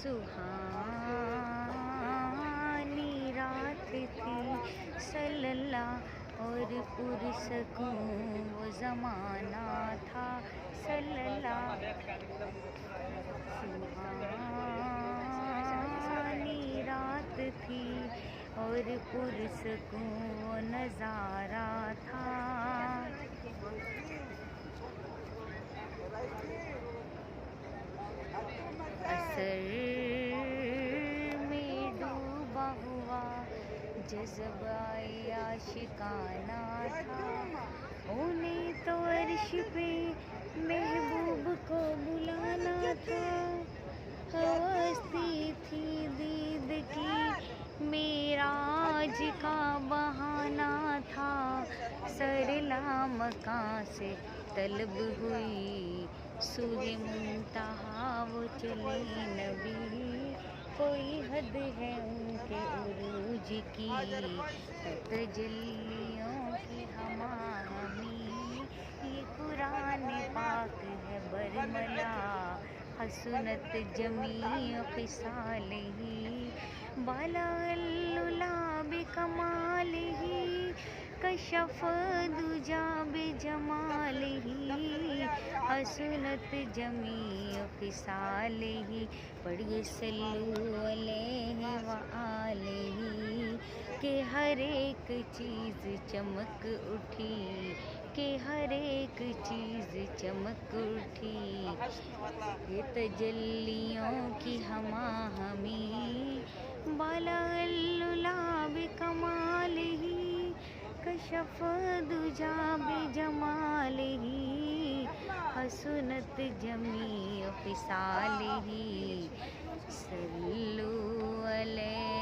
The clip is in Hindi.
सुहानी रात थी सल्लल्लाह और पुरसकूं वो ज़माना था सल्लल्लाह। सुहानी रात थी और पुरसकूं वो नज़ारा था। असर में डूबा हुआ जज़्बा-ए आशिकाना था। उन्हें तो अर्श पे महबूब को बुलाना था। हवस थी दीद की मेराज का बहाना था। सरला मकां से तलब हुई सूहे मुंतहा वो चले नबी। कोई हद है उनके उरूज की तजल्लियों की हमामी। ये कुरान पाक है बरमला हसनत जमीअ ख़िसालिही। बलगल्लुला बिकमालिही कशफ़ दुजा बिजमालिही। हसनत जमीअ ख़िसालिही। पढ़िए सल्लु अलैहि व आलिही के हर एक चीज़ चमक उठी, के हर एक चीज़ चमक उठी। ये तजल्लियों की हमाहमी बलगल्लुला बिकमालिही कशफ़ दुजा बिजमालिही। हसनत जमीअ ख़िसालिही। सल्लु अलैहि